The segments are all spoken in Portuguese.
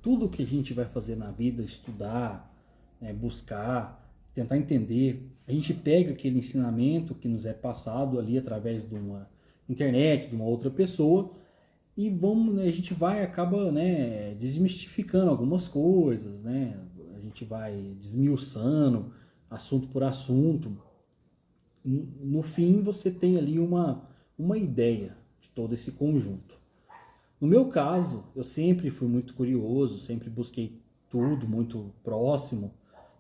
tudo que a gente vai fazer na vida, estudar, né, buscar, tentar entender, a gente pega aquele ensinamento que nos é passado ali através de uma internet, de uma outra pessoa, e vamos, né, a gente vai, acaba, né, desmistificando algumas coisas, né, a gente vai desmiuçando assunto por assunto. No fim, você tem ali uma ideia de todo esse conjunto. No meu caso, eu sempre fui muito curioso, sempre busquei tudo muito próximo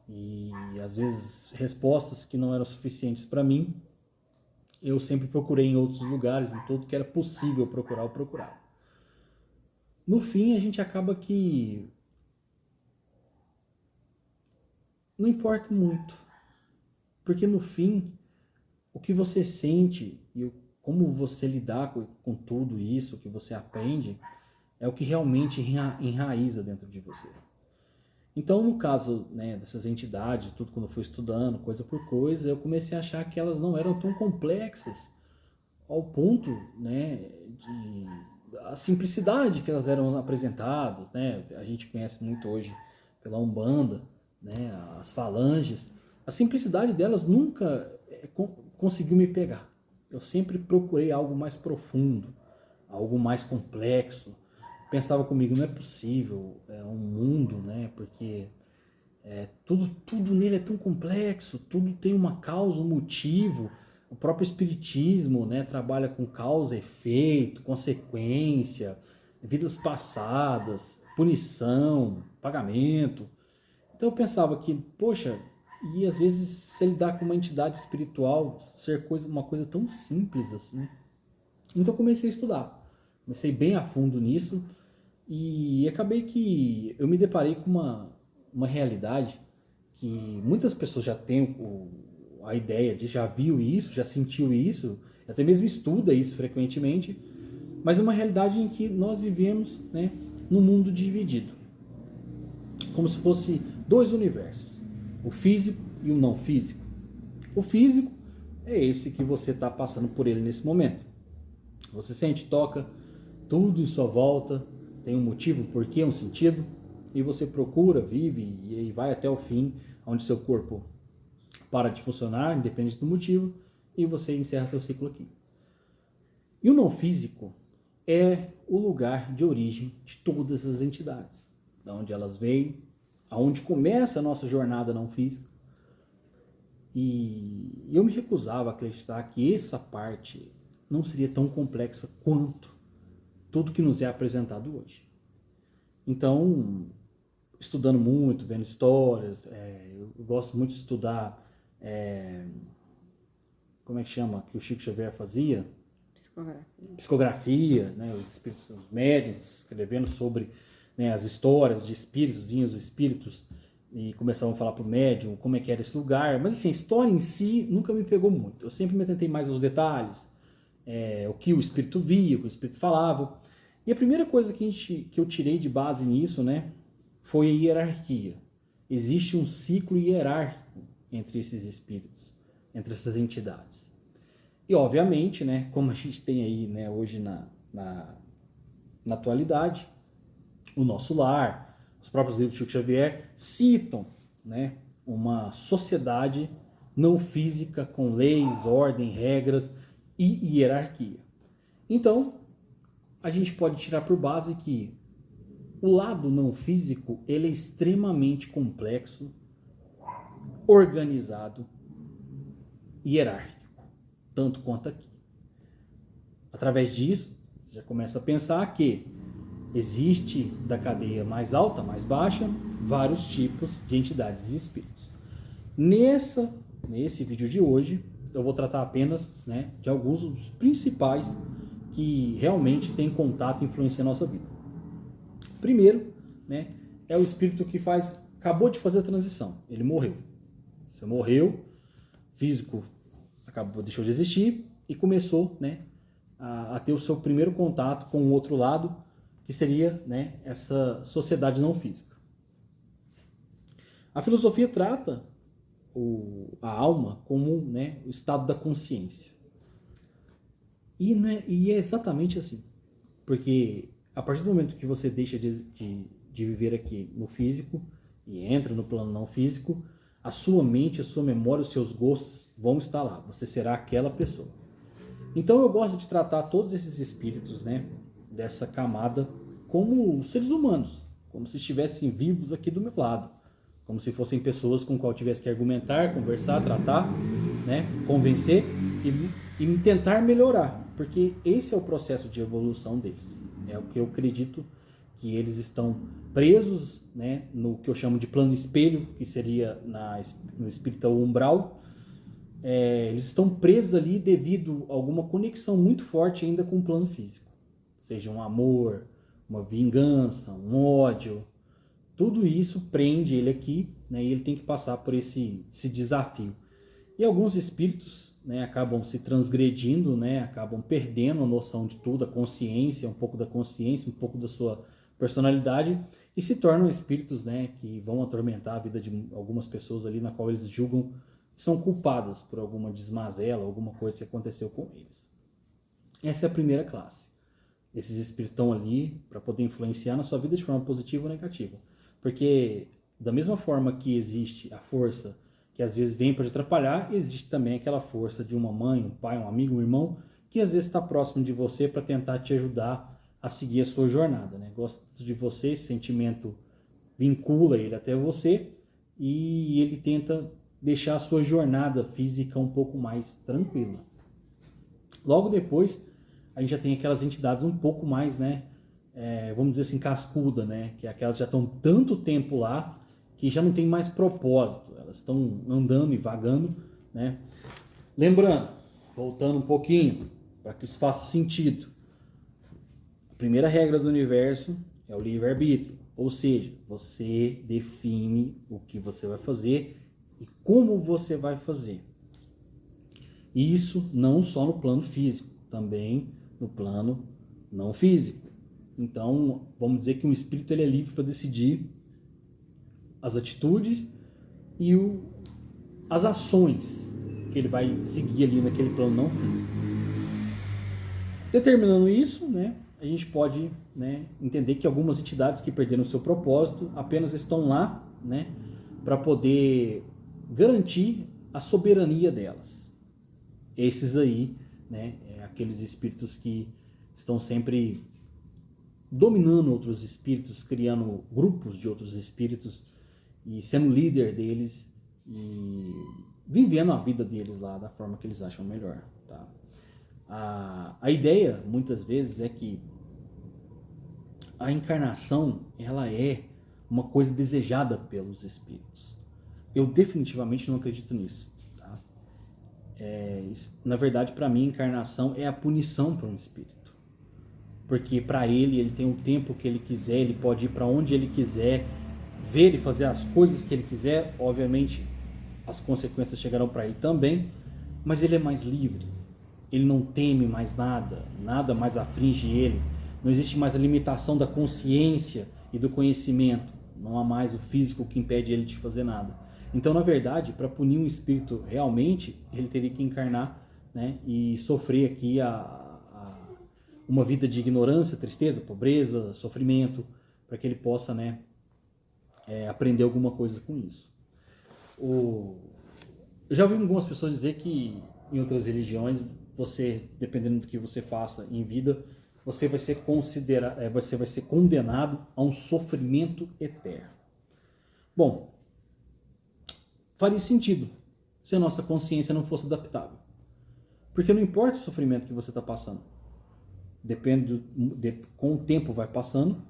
e às vezes respostas que não eram suficientes para mim, eu sempre procurei em outros lugares, em tudo que era possível procurar, eu procurava. No fim, a gente acaba que não importa muito, porque no fim, o que você sente e como você lidar com tudo isso que você aprende é o que realmente enraiza dentro de você. Então, no caso, né, dessas entidades, tudo quando eu fui estudando, coisa por coisa, eu comecei a achar que elas não eram tão complexas ao ponto, né, de a simplicidade que elas eram apresentadas, né? A gente conhece muito hoje pela Umbanda, né, as falanges. A simplicidade delas nunca conseguiu me pegar. Eu sempre procurei algo mais profundo, algo mais complexo. Pensava comigo, não é possível, é um mundo, né? Porque tudo nele é tão complexo, tudo tem uma causa, um motivo. O próprio espiritismo, né, trabalha com causa, efeito, consequência, vidas passadas, punição, pagamento. Então eu pensava que, poxa, e às vezes se lidar com uma entidade espiritual, ser uma coisa tão simples assim. Então eu comecei a estudar, comecei bem a fundo nisso e acabei que eu me deparei com uma realidade que muitas pessoas já têm a ideia de já viu isso, já sentiu isso, até mesmo estuda isso frequentemente, mas é uma realidade em que nós vivemos, né, num mundo dividido, como se fosse dois universos, o físico e o não físico. O físico é esse que você está passando por ele nesse momento. Você sente, toca, tudo em sua volta, tem um motivo, um porquê, um sentido, e você procura, vive e vai até o fim, onde seu corpo para de funcionar, independente do motivo, e você encerra seu ciclo aqui. E o não físico é o lugar de origem de todas as entidades, da onde elas vêm, aonde começa a nossa jornada não física. E eu me recusava a acreditar que essa parte não seria tão complexa quanto tudo que nos é apresentado hoje. Então, estudando muito, vendo histórias, eu gosto muito de estudar, como é que chama, que o Chico Xavier fazia? Psicografia, né, os espíritos, os médiuns, escrevendo sobre, né, as histórias de espíritos, vinham os espíritos e começavam a falar para o médium como é que era esse lugar. Mas assim, a história em si nunca me pegou muito. Eu sempre me atentei mais aos detalhes, o que o espírito via, o que o espírito falava. E a primeira coisa que eu tirei de base nisso, né, foi a hierarquia. Existe um ciclo hierárquico entre esses espíritos, entre essas entidades. E obviamente, né, como a gente tem aí, né, hoje na atualidade, o nosso lar, os próprios livros de Chico Xavier citam, né, uma sociedade não física com leis, ordem, regras e hierarquia. Então, a gente pode tirar por base que o lado não físico ele é extremamente complexo, organizado e hierárquico, tanto quanto aqui. Através disso, você já começa a pensar que existe da cadeia mais alta, mais baixa, vários tipos de entidades e espíritos. Nesse vídeo de hoje, eu vou tratar apenas, né, de alguns dos principais que realmente têm contato e influencia a nossa vida. Primeiro, né, é o espírito que acabou de fazer a transição. Ele morreu. Você morreu, físico deixou de existir e começou, né, a ter o seu primeiro contato com o outro lado, que seria, né, essa sociedade não física. A filosofia trata a alma como, né, o estado da consciência. E é exatamente assim. Porque a partir do momento que você deixa de de viver aqui no físico e entra no plano não físico, a sua mente, a sua memória, os seus gostos vão estar lá. Você será aquela pessoa. Então eu gosto de tratar todos esses espíritos, né, dessa camada como seres humanos, como se estivessem vivos aqui do meu lado, como se fossem pessoas com qual eu tivesse que argumentar, conversar, tratar, né, convencer e tentar melhorar, porque esse é o processo de evolução deles. É o que eu acredito que eles estão presos, né, no que eu chamo de plano espelho, que seria no espírita umbral. Eles estão presos ali devido a alguma conexão muito forte ainda com o plano físico, seja um amor, uma vingança, um ódio. Tudo isso prende ele aqui, né, e ele tem que passar por esse desafio. E alguns espíritos, né, acabam se transgredindo, né, acabam perdendo a noção de tudo, a consciência, um pouco da consciência, um pouco da sua personalidade, e se tornam espíritos, né, que vão atormentar a vida de algumas pessoas ali, na qual eles julgam que são culpadas por alguma desmazela, alguma coisa que aconteceu com eles. Essa é a primeira classe. Esses espíritos estão ali para poder influenciar na sua vida de forma positiva ou negativa. Porque da mesma forma que existe a força que às vezes vem para te atrapalhar, existe também aquela força de uma mãe, um pai, um amigo, um irmão, que às vezes está próximo de você para tentar te ajudar a seguir a sua jornada, né? Gosta de você, esse sentimento vincula ele até você e ele tenta deixar a sua jornada física um pouco mais tranquila. Logo depois, a gente já tem aquelas entidades um pouco mais, né, vamos dizer assim, cascuda, né, que é aquelas que já estão tanto tempo lá que já não tem mais propósito, elas estão andando e vagando, né. Lembrando, voltando um pouquinho, para que isso faça sentido, a primeira regra do universo é o livre-arbítrio, ou seja, você define o que você vai fazer e como você vai fazer. Isso não só no plano físico, também no plano não físico. Então, vamos dizer que um espírito ele é livre para decidir as atitudes e as ações que ele vai seguir ali naquele plano não físico. Determinando isso, né, a gente pode, né, entender que algumas entidades que perderam o seu propósito apenas estão lá, né, para poder garantir a soberania delas. Esses aí, né, aqueles espíritos que estão sempre dominando outros espíritos, criando grupos de outros espíritos e sendo líder deles e vivendo a vida deles lá da forma que eles acham melhor, tá? A ideia, muitas vezes, é que a encarnação, ela é uma coisa desejada pelos espíritos. Eu definitivamente não acredito nisso, tá? Na verdade, para mim, a encarnação é a punição para um espírito. Porque para ele tem o tempo que ele quiser, ele pode ir para onde ele quiser, ver e fazer as coisas que ele quiser. Obviamente, as consequências chegarão para ele também, mas ele é mais livre. Ele não teme mais nada, nada mais aflige ele. Não existe mais a limitação da consciência e do conhecimento. Não há mais o físico que impede ele de fazer nada. Então, na verdade, para punir um espírito realmente, ele teria que encarnar, né, e sofrer aqui uma vida de ignorância, tristeza, pobreza, sofrimento, para que ele possa, né, aprender alguma coisa com isso. Eu já ouvi algumas pessoas dizer que em outras religiões, você, dependendo do que você faça em vida, você vai ser condenado a um sofrimento eterno. Bom, faria sentido se a nossa consciência não fosse adaptável. Porque não importa o sofrimento que você está passando. Com o tempo vai passando,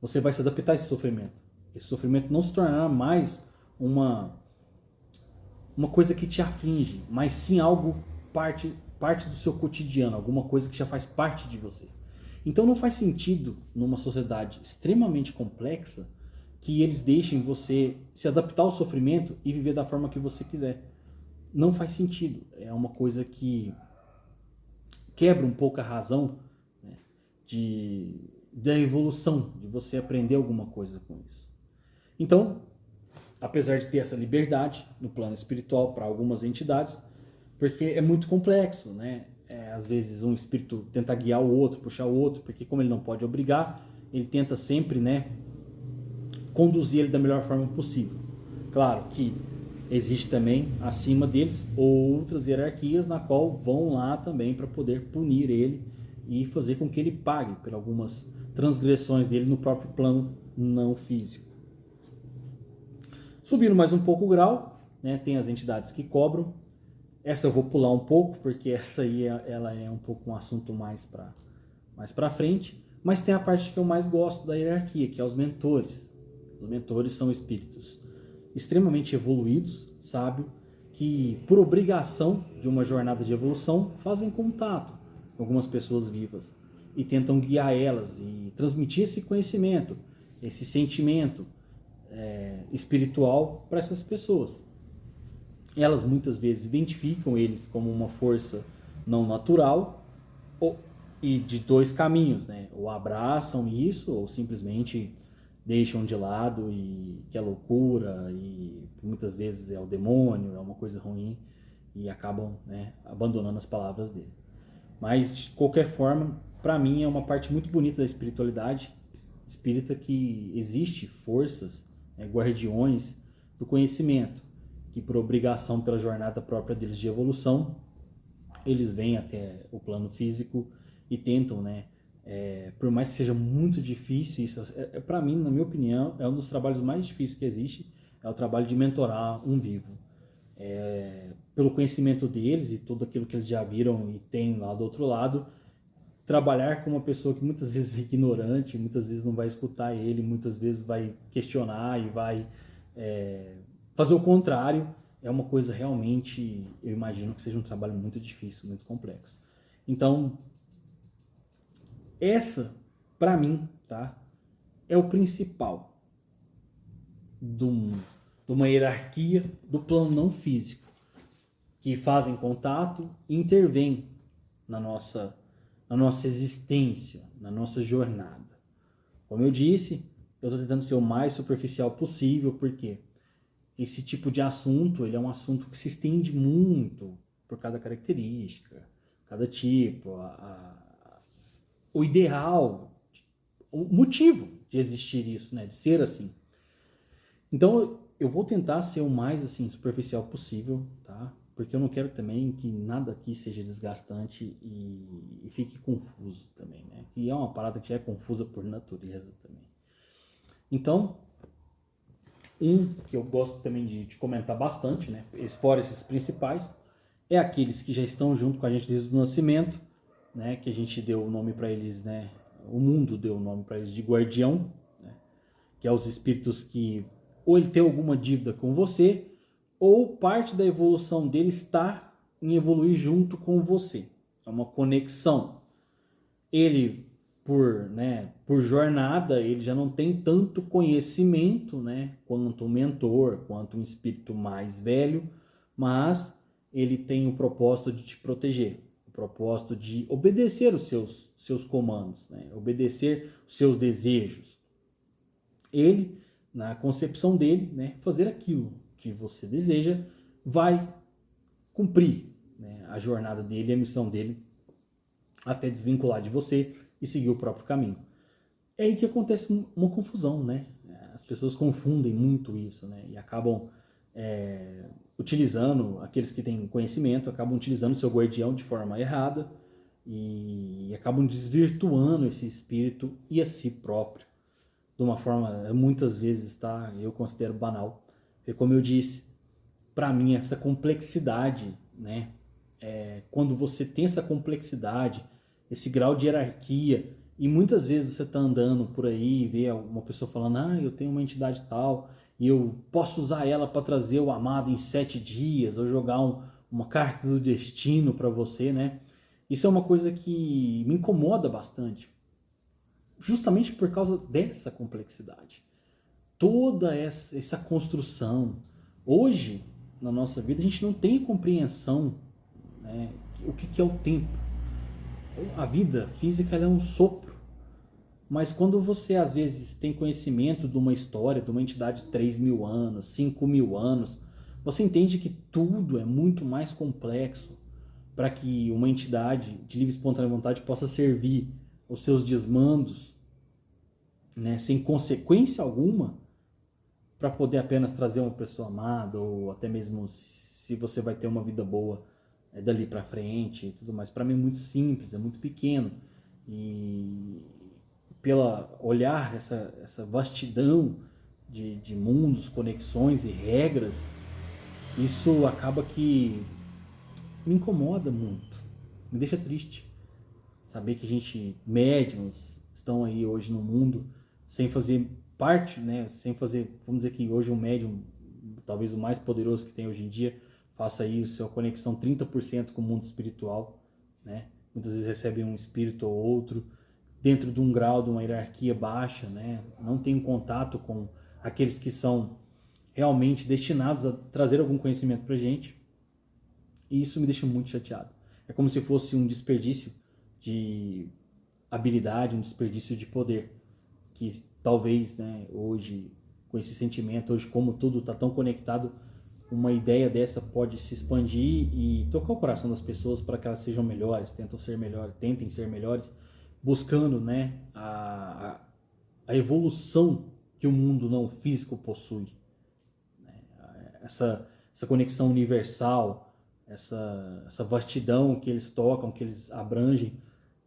você vai se adaptar a esse sofrimento. Esse sofrimento não se tornará mais uma coisa que te aflige, mas sim algo parte do seu cotidiano, alguma coisa que já faz parte de você. Então não faz sentido, numa sociedade extremamente complexa, que eles deixem você se adaptar ao sofrimento e viver da forma que você quiser. Não faz sentido. É uma coisa que quebra um pouco a razão, né, da evolução, de você aprender alguma coisa com isso. Então, apesar de ter essa liberdade no plano espiritual para algumas entidades, porque é muito complexo, né? Às vezes um espírito tenta guiar o outro, puxar o outro, porque como ele não pode obrigar, ele tenta sempre, né, conduzir ele da melhor forma possível. Claro que existe também, acima deles, outras hierarquias na qual vão lá também para poder punir ele e fazer com que ele pague por algumas transgressões dele no próprio plano não físico. Subindo mais um pouco o grau, né, tem as entidades que cobram. Essa eu vou pular um pouco, porque essa aí ela é um pouco um assunto mais para frente. Mas tem a parte que eu mais gosto da hierarquia, que é os mentores. Os mentores são espíritos extremamente evoluídos, sábios, que por obrigação de uma jornada de evolução fazem contato com algumas pessoas vivas e tentam guiar elas e transmitir esse conhecimento, esse sentimento espiritual para essas pessoas. Elas muitas vezes identificam eles como uma força não natural e de dois caminhos, né? Ou abraçam isso ou simplesmente deixam de lado e que é loucura e muitas vezes é o demônio, é uma coisa ruim e acabam, né, abandonando as palavras dele. Mas de qualquer forma, para mim é uma parte muito bonita da espiritualidade espírita que existe forças, né, guardiões do conhecimento, que por obrigação pela jornada própria deles de evolução, eles vêm até o plano físico e tentam, né, por mais que seja muito difícil, isso para mim, na minha opinião, é um dos trabalhos mais difíceis que existe, é o trabalho de mentorar um vivo. Pelo conhecimento deles e tudo aquilo que eles já viram e têm lá do outro lado, trabalhar com uma pessoa que muitas vezes é ignorante, muitas vezes não vai escutar ele, muitas vezes vai questionar e vai fazer o contrário, é uma coisa realmente, eu imagino que seja um trabalho muito difícil, muito complexo. Então, essa, para mim, tá, é o principal de uma hierarquia do plano não físico, que fazem contato e intervêm na nossa existência, na nossa jornada. Como eu disse, eu estou tentando ser o mais superficial possível, porque esse tipo de assunto, ele é um assunto que se estende muito por cada característica, cada tipo, o ideal, o motivo de existir isso, né, de ser assim. Então, eu vou tentar ser o mais assim superficial possível, tá? Porque eu não quero também que nada aqui seja desgastante e fique confuso também, né? Que é uma parada que já é confusa por natureza também. Então, que eu gosto também de comentar bastante, né? Fora esses principais, é aqueles que já estão junto com a gente desde o nascimento, né? Que a gente deu o nome para eles, né? O mundo deu o nome para eles de guardião, né? Que é os espíritos que ou ele tem alguma dívida com você, ou parte da evolução dele está em evoluir junto com você. É uma conexão. Ele, por jornada, ele já não tem tanto conhecimento, né, quanto um mentor, quanto um espírito mais velho, mas ele tem o propósito de te proteger, o propósito de obedecer os seus comandos, né, obedecer os seus desejos. Ele, na concepção dele, né, fazer aquilo que você deseja, vai cumprir, né, a jornada dele, a missão dele, até desvincular de você e seguir o próprio caminho. É aí que acontece uma confusão, né? As pessoas confundem muito isso, né? E acabam utilizando, aqueles que têm conhecimento, acabam utilizando o seu guardião de forma errada e acabam desvirtuando esse espírito e a si próprio. De uma forma, muitas vezes, tá? Eu considero banal. Porque, como eu disse, para mim, essa complexidade, né? Quando você tem essa complexidade, esse grau de hierarquia, e muitas vezes você está andando por aí e vê uma pessoa falando, eu tenho uma entidade tal, e eu posso usar ela para trazer o amado em 7 dias, ou jogar uma carta do destino para você, né? Isso é uma coisa que me incomoda bastante, justamente por causa dessa complexidade. Toda essa construção. Hoje, na nossa vida, a gente não tem compreensão, né, o que é o tempo. A vida física ela é um sopro, mas quando você às vezes tem conhecimento de uma história, de uma entidade de 3.000 anos, 5.000 anos, você entende que tudo é muito mais complexo para que uma entidade de livre e espontânea vontade possa servir os seus desmandos, né, sem consequência alguma, para poder apenas trazer uma pessoa amada, ou até mesmo se você vai ter uma vida boa dali para frente e tudo mais. Para mim é muito simples, é muito pequeno. E pela olhar essa vastidão de mundos, conexões e regras, isso acaba que me incomoda muito, me deixa triste. Saber que médiums, estão aí hoje no mundo sem fazer parte, né? Sem fazer, vamos dizer que hoje um médium, talvez o mais poderoso que tem hoje em dia, faça isso, a conexão 30% com o mundo espiritual, né? Muitas vezes recebe um espírito ou outro, dentro de um grau, de uma hierarquia baixa, né? Não tem um contato com aqueles que são realmente destinados a trazer algum conhecimento pra gente. E isso me deixa muito chateado. É como se fosse um desperdício de habilidade, um desperdício de poder, que talvez, né, hoje, com esse sentimento, hoje como tudo está tão conectado, uma ideia dessa pode se expandir e tocar o coração das pessoas para que elas sejam melhores, tentem ser melhores, buscando, né, a evolução que o mundo não físico possui. Essa conexão universal, essa vastidão que eles tocam, que eles abrangem,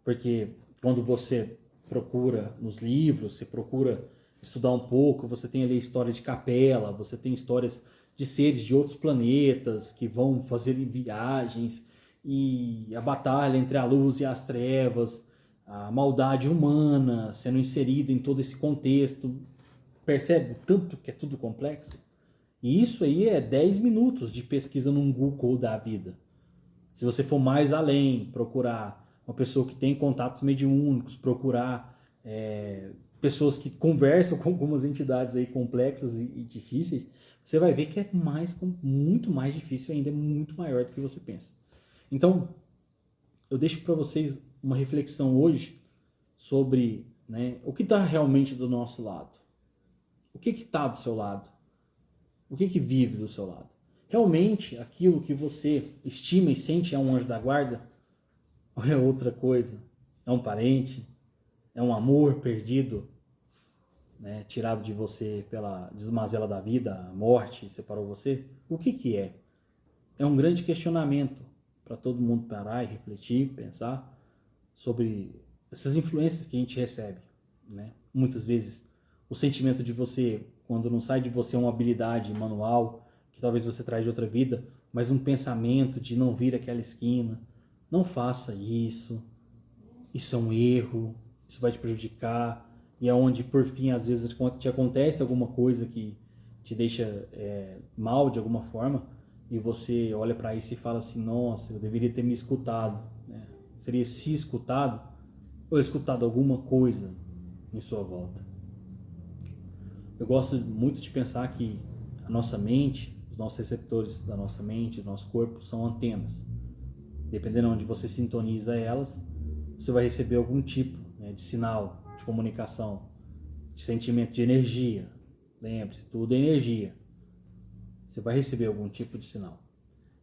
porque quando você procura nos livros, você procura estudar um pouco, você tem ali a história de Capela, você tem histórias de seres de outros planetas que vão fazer viagens, e a batalha entre a luz e as trevas, a maldade humana sendo inserida em todo esse contexto. Percebe o tanto que é tudo complexo? E isso aí é 10 minutos de pesquisa num Google da vida. Se você for mais além, procurar uma pessoa que tem contatos mediúnicos, procurar pessoas que conversam com algumas entidades aí complexas e difíceis, você vai ver que é muito mais difícil ainda, é muito maior do que você pensa. Então, eu deixo para vocês uma reflexão hoje sobre, né, o que está realmente do nosso lado. O que está do seu lado? O que vive do seu lado? Realmente aquilo que você estima e sente é um anjo da guarda? Ou é outra coisa? É um parente? É um amor perdido, né, tirado de você pela desmazela da vida, a morte separou você? O que é? É um grande questionamento para todo mundo parar e refletir, pensar sobre essas influências que a gente recebe, né? Muitas vezes o sentimento de você, quando não sai de você uma habilidade manual, que talvez você traz de outra vida, mas um pensamento de não vir aquela esquina. Não faça isso. Isso é um erro. Isso vai te prejudicar. E é onde, por fim, às vezes te acontece alguma coisa que te deixa mal de alguma forma, e você olha para isso e fala assim: nossa, eu deveria ter me escutado, né? Seria se escutado, ou escutado alguma coisa em sua volta. Eu gosto muito de pensar que a nossa mente, os nossos receptores da nossa mente, do nosso corpo, são antenas. Dependendo de onde você sintoniza elas, você vai receber algum tipo, né, de sinal, de comunicação, de sentimento, de energia. Lembre-se, tudo é energia. Você vai receber algum tipo de sinal.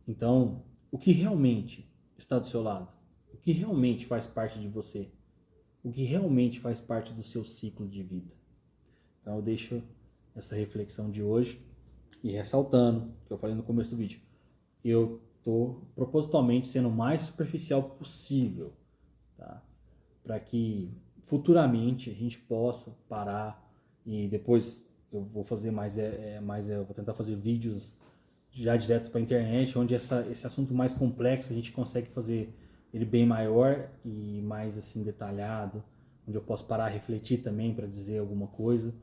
Então, o que realmente está do seu lado? O que realmente faz parte de você? O que realmente faz parte do seu ciclo de vida? Então eu deixo essa reflexão de hoje, e ressaltando, que eu falei no começo do vídeo, eu estou propositalmente sendo o mais superficial possível, tá? Para que futuramente a gente possa parar, e depois eu vou fazer eu vou tentar fazer vídeos já direto para a internet, onde esse assunto mais complexo a gente consegue fazer ele bem maior e mais assim detalhado, onde eu posso parar, refletir também para dizer alguma coisa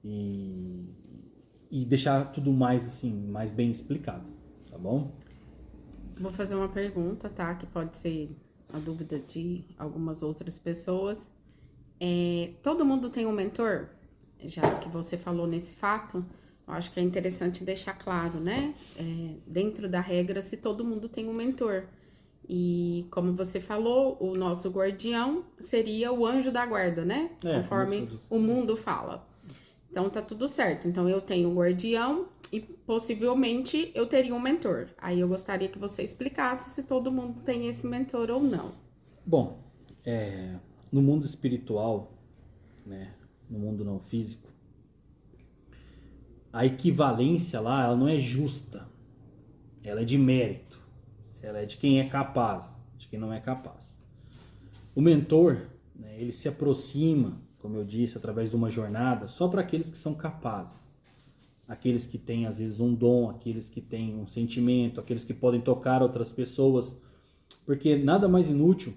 e deixar tudo mais assim, mais bem explicado, tá bom? Vou fazer uma pergunta, tá? Que pode ser a dúvida de algumas outras pessoas. Todo mundo tem um mentor? Já que você falou nesse fato, eu acho que é interessante deixar claro, né? Dentro da regra, se todo mundo tem um mentor. E como você falou, o nosso guardião seria o anjo da guarda, né? Como você Conforme disse. o mundo fala. Então tá tudo certo. Então eu tenho um guardião e possivelmente eu teria um mentor. Aí eu gostaria que você explicasse se todo mundo tem esse mentor ou não. Bom, no mundo espiritual, né, no mundo não físico, a equivalência lá, ela não é justa. Ela é de mérito. Ela é de quem é capaz, de quem não é capaz. O mentor, né, ele se aproxima, como eu disse, através de uma jornada, só para aqueles que são capazes. Aqueles que têm, às vezes, um dom, aqueles que têm um sentimento, aqueles que podem tocar outras pessoas. Porque nada mais inútil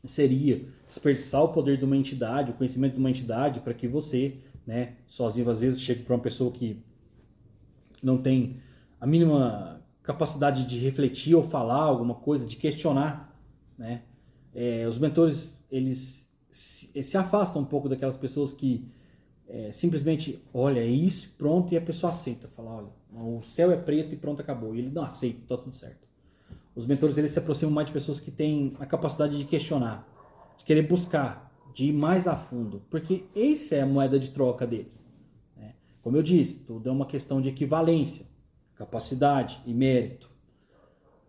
seria desperdiçar o poder de uma entidade, o conhecimento de uma entidade, para que você, né, sozinho, às vezes, chegue para uma pessoa que não tem a mínima capacidade de refletir ou falar alguma coisa, de questionar, né? Os mentores, eles se afastam um pouco daquelas pessoas que simplesmente, olha, é isso, pronto, e a pessoa aceita. Fala, olha, o céu é preto e pronto, acabou. E ele não aceita, tá tudo certo. Os mentores, eles se aproximam mais de pessoas que têm a capacidade de questionar, de querer buscar, de ir mais a fundo, porque essa é a moeda de troca deles, né? Como eu disse, tudo é uma questão de equivalência, capacidade e mérito.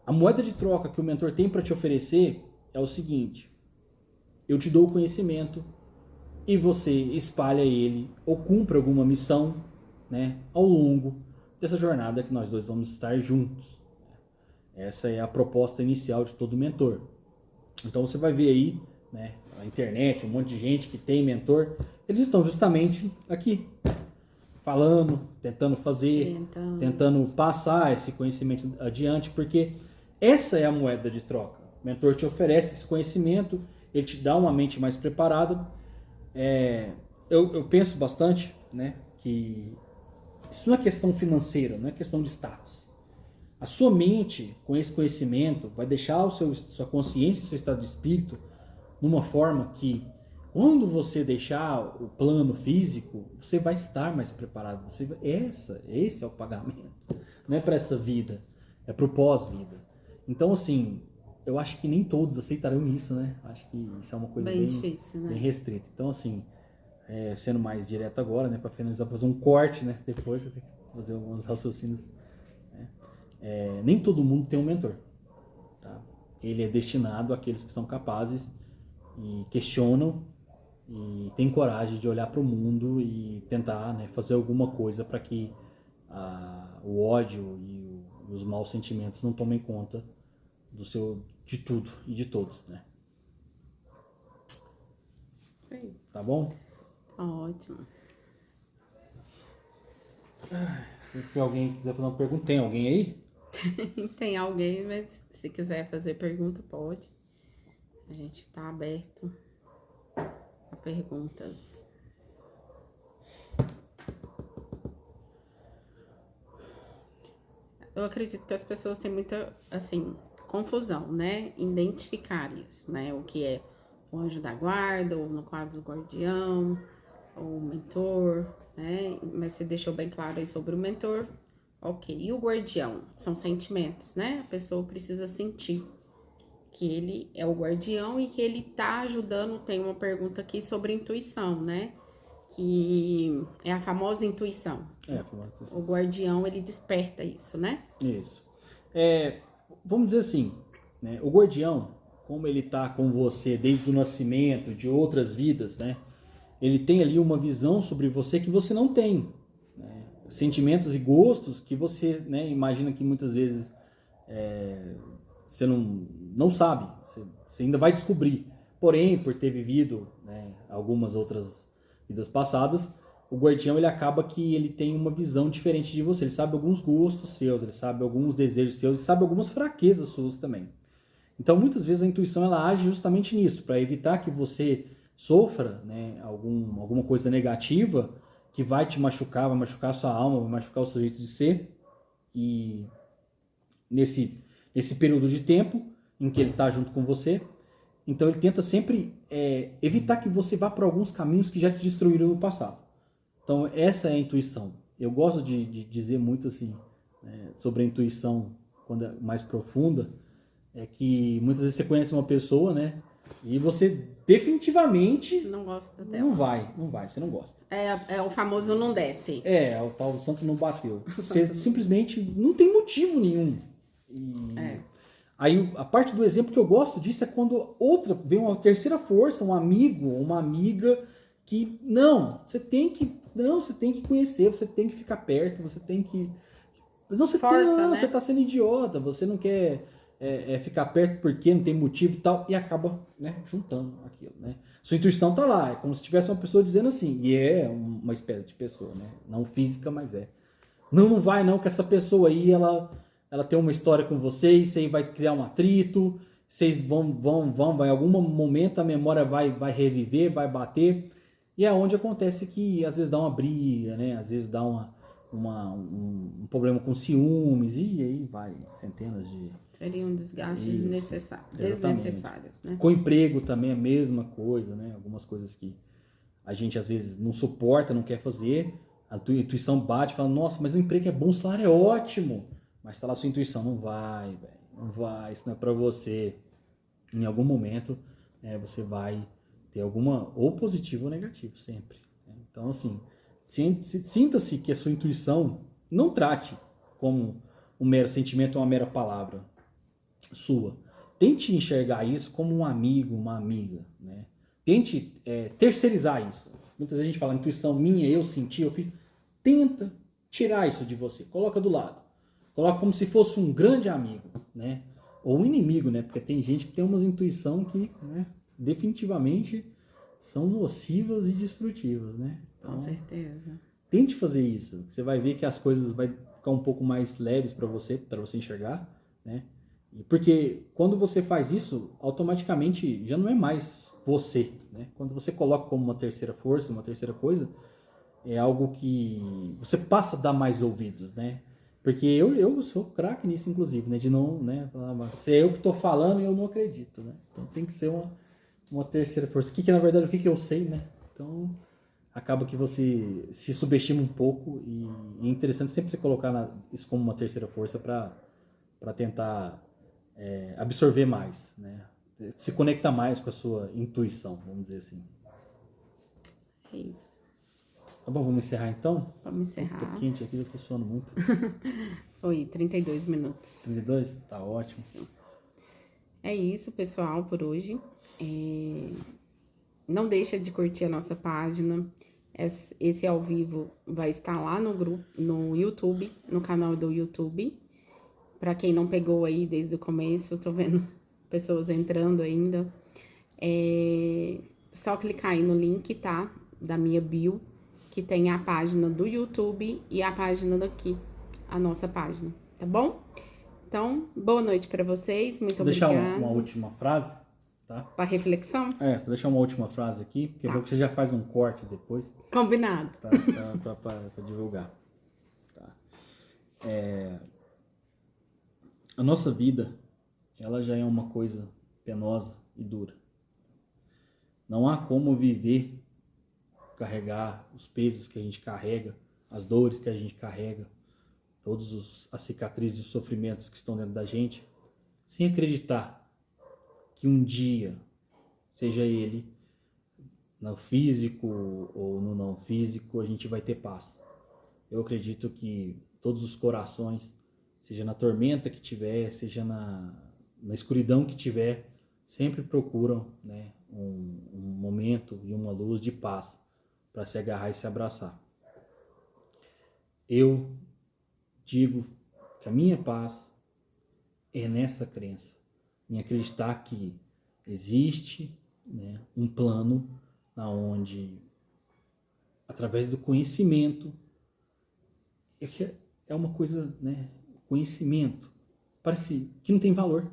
A moeda de troca que o mentor tem para te oferecer é o seguinte: eu te dou o conhecimento e você espalha ele ou cumpre alguma missão, né, ao longo dessa jornada que nós dois vamos estar juntos. Essa é a proposta inicial de todo mentor. Então você vai ver aí, né, na internet, um monte de gente que tem mentor, eles estão justamente aqui, falando, tentando fazer, tentando passar esse conhecimento adiante, porque essa é a moeda de troca. O mentor te oferece esse conhecimento, ele te dá uma mente mais preparada. Eu penso bastante, né, que isso não é questão financeira, não é questão de status. A sua mente, com esse conhecimento, vai deixar sua consciência e seu estado de espírito numa forma que, quando você deixar o plano físico, você vai estar mais preparado. Esse é o pagamento. Não é para essa vida, é para o pós-vida. Então, assim, eu acho que nem todos aceitarão isso, né? Acho que isso é uma coisa bem difícil, né? Bem restrita. Então, assim, sendo mais direto agora, né? Para finalizar, fazer um corte, né? Depois você tem que fazer alguns raciocínios. Nem todo mundo tem um mentor, tá? Ele é destinado àqueles que são capazes e questionam e têm coragem de olhar para o mundo e tentar, né, fazer alguma coisa para que o ódio e os maus sentimentos não tomem conta de tudo e de todos, né? Tá bom? Ótimo. Se alguém quiser fazer uma pergunta, tem alguém aí? Tem alguém, mas se quiser fazer pergunta, pode. A gente tá aberto a perguntas. Eu acredito que as pessoas têm muita, assim, confusão, né? Identificar isso, né? O que é o anjo da guarda, ou no caso o guardião, ou o mentor, né? Mas você deixou bem claro aí sobre o mentor. Ok, e o guardião? São sentimentos, né? A pessoa precisa sentir que ele é o guardião e que ele tá ajudando. Tem uma pergunta aqui sobre intuição, né? Que é a famosa intuição. A famosa intuição. O guardião, ele desperta isso, né? Isso. Vamos dizer assim, né? O guardião, como ele tá com você desde o nascimento, de outras vidas, né? Ele tem ali uma visão sobre você que você não tem, né? Sentimentos e gostos que você, né, imagina que muitas vezes você não sabe, você ainda vai descobrir. Porém, por ter vivido, né, algumas outras vidas passadas, o guardião, ele acaba que ele tem uma visão diferente de você. Ele sabe alguns gostos seus, ele sabe alguns desejos seus, ele sabe algumas fraquezas suas também. Então, muitas vezes a intuição, ela age justamente nisso, para evitar que você sofra, né, alguma coisa negativa que vai te machucar, vai machucar a sua alma, vai machucar o seu jeito de ser. E nesse período de tempo em que ele está junto com você, então ele tenta sempre evitar que você vá para alguns caminhos que já te destruíram no passado. Então essa é a intuição. Eu gosto de dizer muito assim, sobre a intuição, quando é mais profunda, é que muitas vezes você conhece uma pessoa, né, e você definitivamente não gosta dela. Não vai, você não gosta. É o famoso não desce. O tal do santo não bateu. Você simplesmente não tem motivo nenhum. Aí a parte do exemplo que eu gosto disso é quando vem uma terceira força, um amigo ou uma amiga que, não, você tem que Não, você tem que conhecer, você tem que ficar perto, você tem que... Não, Força, né? você tá sendo idiota, você não quer ficar perto porque não tem motivo e tal, e acaba, né, juntando aquilo, né? Sua intuição tá lá, é como se tivesse uma pessoa dizendo assim, e é uma espécie de pessoa, né? Não física, mas é. Não, não vai não, que essa pessoa aí, ela tem uma história com vocês aí vai criar um atrito, vocês vai, em algum momento a memória vai reviver, vai bater, e é onde acontece que às vezes dá uma briga, né? Às vezes dá um problema com ciúmes, e aí vai centenas de... Seriam desgastes Isso, desnecessários, né? Com emprego também é a mesma coisa, né? Algumas coisas que a gente às vezes não suporta, não quer fazer, a tua intuição bate e fala, nossa, mas o emprego é bom, o salário é ótimo, mas tá lá a sua intuição, não vai, velho, não vai, isso não é pra você. Em algum momento você vai ter alguma, ou positivo ou negativo, sempre. Né? Então, assim, sinta-se que a sua intuição não trate como um mero sentimento ou uma mera palavra sua. Tente enxergar isso como um amigo, uma amiga, né? Tente terceirizar isso. Muitas vezes a gente fala, intuição minha, eu senti, eu fiz. Tenta tirar isso de você, coloca do lado. Coloca como se fosse um grande amigo, né? Ou um inimigo, né? Porque tem gente que tem umas intuição que, né, definitivamente são nocivas e destrutivas, né? Então, Com certeza. tente fazer isso. Você vai ver que as coisas vai ficar um pouco mais leves para você enxergar, né? Porque quando você faz isso, automaticamente já não é mais você, né? Quando você coloca como uma terceira força, uma terceira coisa, é algo que você passa a dar mais ouvidos, né? Porque eu sou craque nisso, inclusive, né? De não, né? Se é eu que estou falando e eu não acredito, né? Então tem que ser uma terceira força. Na verdade, o que eu sei, né? Então acaba que você se subestima um pouco e é interessante sempre você colocar isso como uma terceira força para tentar absorver mais, né? Se conectar mais com a sua intuição, vamos dizer assim. É isso. Tá bom, vamos encerrar então? Vamos encerrar. Tô quente aqui, eu tô suando muito. Foi 32 minutos. 32? Tá ótimo. Sim. É isso, pessoal, por hoje. Não deixa de curtir a nossa página. Esse ao vivo vai estar lá no grupo, no YouTube, no canal do YouTube. Para quem não pegou aí desde o começo, tô vendo pessoas entrando ainda. Só clicar aí no link, tá? Da minha bio, que tem a página do YouTube e a página daqui, a nossa página, tá bom? Então, boa noite para vocês, muito obrigada. Vou deixar uma última frase, tá? Para reflexão? Vou deixar uma última frase aqui, porque é bom que você já faz um corte depois. Combinado. Tá? Pra divulgar. Tá? A nossa vida, ela já é uma coisa penosa e dura. Não há como viver, carregar os pesos que a gente carrega, as dores que a gente carrega, todas as cicatrizes e os sofrimentos que estão dentro da gente, sem acreditar que um dia, seja ele no físico ou no não físico, a gente vai ter paz. Eu acredito que todos os corações, seja na tormenta que tiver, seja na escuridão que tiver, sempre procuram, né, um momento e uma luz de paz para se agarrar e se abraçar. Eu digo que a minha paz é nessa crença, em acreditar que existe, né, um plano onde, através do conhecimento, é uma coisa, né, conhecimento, parece que não tem valor,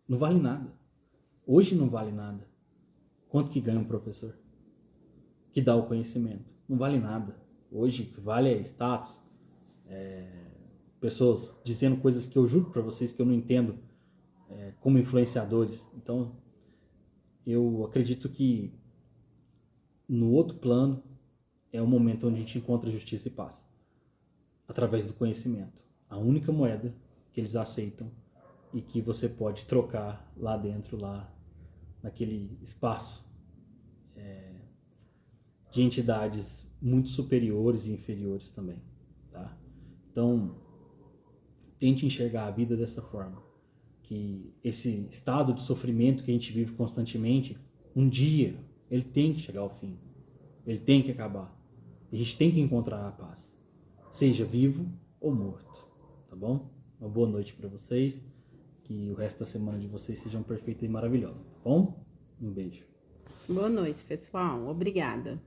não vale nada. Hoje não vale nada. Quanto que ganha um professor que dá o conhecimento? Não vale nada. Hoje o que vale é status, pessoas dizendo coisas que eu juro para vocês que eu não entendo, como influenciadores. Então, eu acredito que no outro plano é o momento onde a gente encontra justiça e paz, através do conhecimento. A única moeda que eles aceitam e que você pode trocar lá dentro, lá naquele espaço de entidades muito superiores e inferiores também, tá? Então, tente enxergar a vida dessa forma, que esse estado de sofrimento que a gente vive constantemente, um dia ele tem que chegar ao fim, ele tem que acabar. A gente tem que encontrar a paz, seja vivo ou morto, tá bom? Uma boa noite para vocês, que o resto da semana de vocês sejam perfeita e maravilhosa, tá bom? Um beijo. Boa noite, pessoal. Obrigada.